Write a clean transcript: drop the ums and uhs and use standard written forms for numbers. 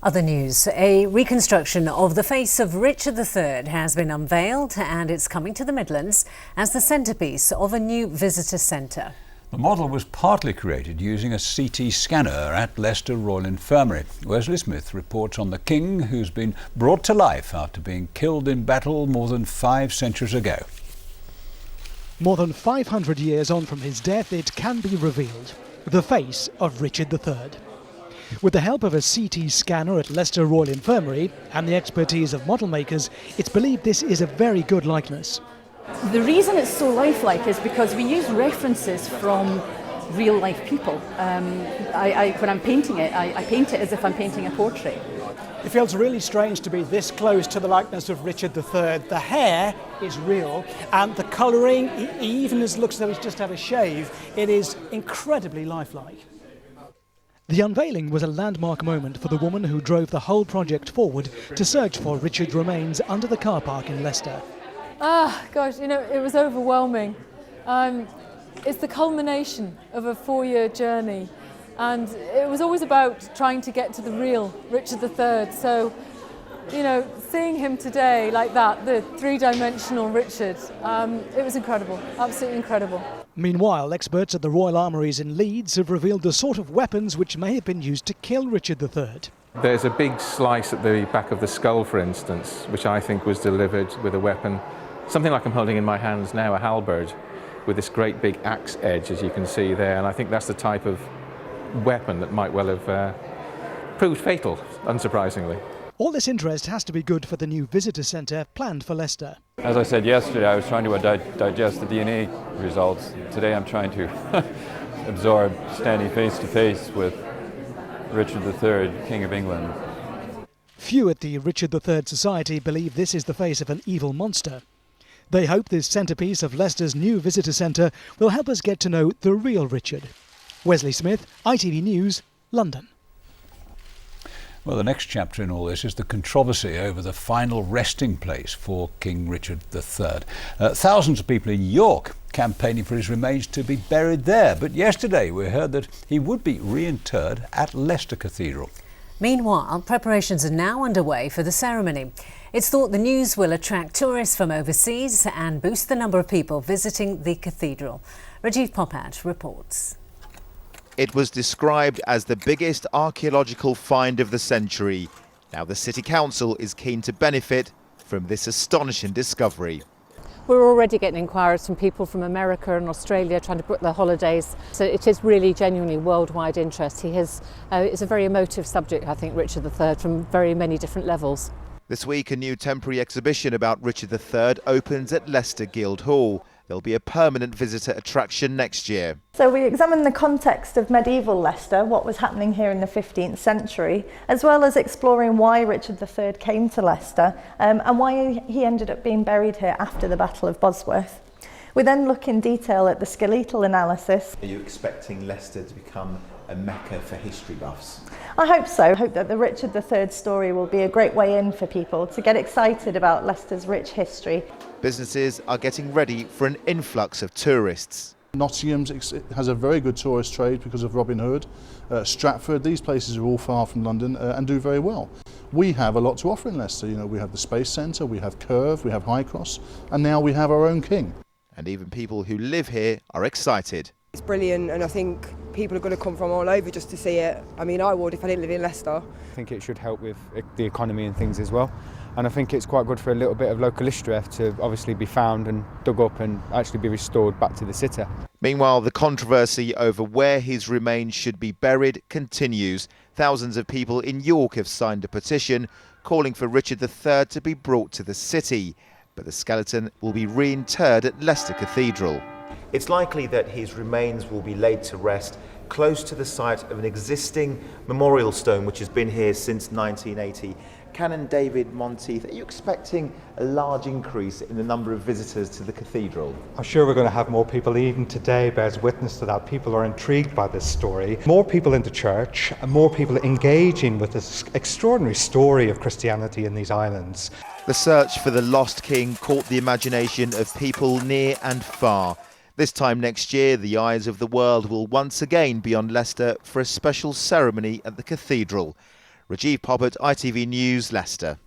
Other news, a reconstruction of the face of Richard III has been unveiled and it's coming to the Midlands as the centrepiece of a new visitor centre. The model was partly created using a CT scanner at Leicester Royal Infirmary. Wesley Smith reports on the king who's been brought to life after being killed in battle more than 5 centuries ago. More than 500 years on from his death, it can be revealed. The face of Richard III. With the help of a CT scanner at Leicester Royal Infirmary and the expertise of model makers, it's believed this is a very good likeness. The reason it's so lifelike is because we use references from real life people. When I'm painting it, I paint it as if I'm painting a portrait. It feels really strange to be this close to the likeness of Richard III. The hair is real and the colouring, he even looks as though he's just had a shave. It is incredibly lifelike. The unveiling was a landmark moment for the woman who drove the whole project forward to search for Richard's remains under the car park in Leicester. Gosh, it was overwhelming. It's the culmination of a 4-year journey, and it was always about trying to get to the real Richard III. So, seeing him today like that, the 3-dimensional Richard, it was incredible, absolutely incredible. Meanwhile, experts at the Royal Armouries in Leeds have revealed the sort of weapons which may have been used to kill Richard III. There's a big slice at the back of the skull, for instance, which I think was delivered with a weapon, something like I'm holding in my hands now, a halberd, with this great big axe edge, as you can see there. And I think that's the type of weapon that might well have proved fatal, unsurprisingly. All this interest has to be good for the new visitor centre planned for Leicester. As I said yesterday, I was trying to digest the DNA results. Today I'm trying to absorb standing face to face with Richard III, King of England. Few at the Richard III Society believe this is the face of an evil monster. They hope this centrepiece of Leicester's new visitor centre will help us get to know the real Richard. Wesley Smith, ITV News, London. Well, the next chapter in all this is the controversy over the final resting place for King Richard III. Thousands of people in York campaigning for his remains to be buried there. But yesterday we heard that he would be reinterred at Leicester Cathedral. Meanwhile, preparations are now underway for the ceremony. It's thought the news will attract tourists from overseas and boost the number of people visiting the cathedral. Rajiv Popat reports. It was described as the biggest archaeological find of the century. Now the City Council is keen to benefit from this astonishing discovery. We're already getting inquiries from people from America and Australia trying to book their holidays. So it is really genuinely worldwide interest. It's a very emotive subject, I think, Richard III, from very many different levels. This week, a new temporary exhibition about Richard III opens at Leicester Guildhall. There'll be a permanent visitor attraction next year. So we examine the context of medieval Leicester, what was happening here in the 15th century, as well as exploring why Richard III came to Leicester and why he ended up being buried here after the Battle of Bosworth. We then look in detail at the skeletal analysis. Are you expecting Leicester to become a mecca for history buffs? I hope so. I hope that the Richard III story will be a great way in for people to get excited about Leicester's rich history. Businesses are getting ready for an influx of tourists. Nottingham has a very good tourist trade because of Robin Hood. Stratford, these places are all far from London and do very well. We have a lot to offer in Leicester. We have the Space Centre, we have Curve, we have High Cross, and now we have our own king. And even people who live here are excited. It's brilliant, and I think people are going to come from all over just to see it. I mean, I would if I didn't live in Leicester. I think it should help with the economy and things as well. And I think it's quite good for a little bit of local history to obviously be found and dug up and actually be restored back to the city. Meanwhile, the controversy over where his remains should be buried continues. Thousands of people in York have signed a petition calling for Richard III to be brought to the city. But the skeleton will be reinterred at Leicester Cathedral. It's likely that his remains will be laid to rest close to the site of an existing memorial stone which has been here since 1980. Canon David Monteith, are you expecting a large increase in the number of visitors to the cathedral? I'm sure we're going to have more people. Even today bears witness to that. People are intrigued by this story. More people in the church and more people engaging with this extraordinary story of Christianity in these islands. The search for the lost king caught the imagination of people near and far. This time next year, the eyes of the world will once again be on Leicester for a special ceremony at the cathedral. Rajiv Popat, ITV News, Leicester.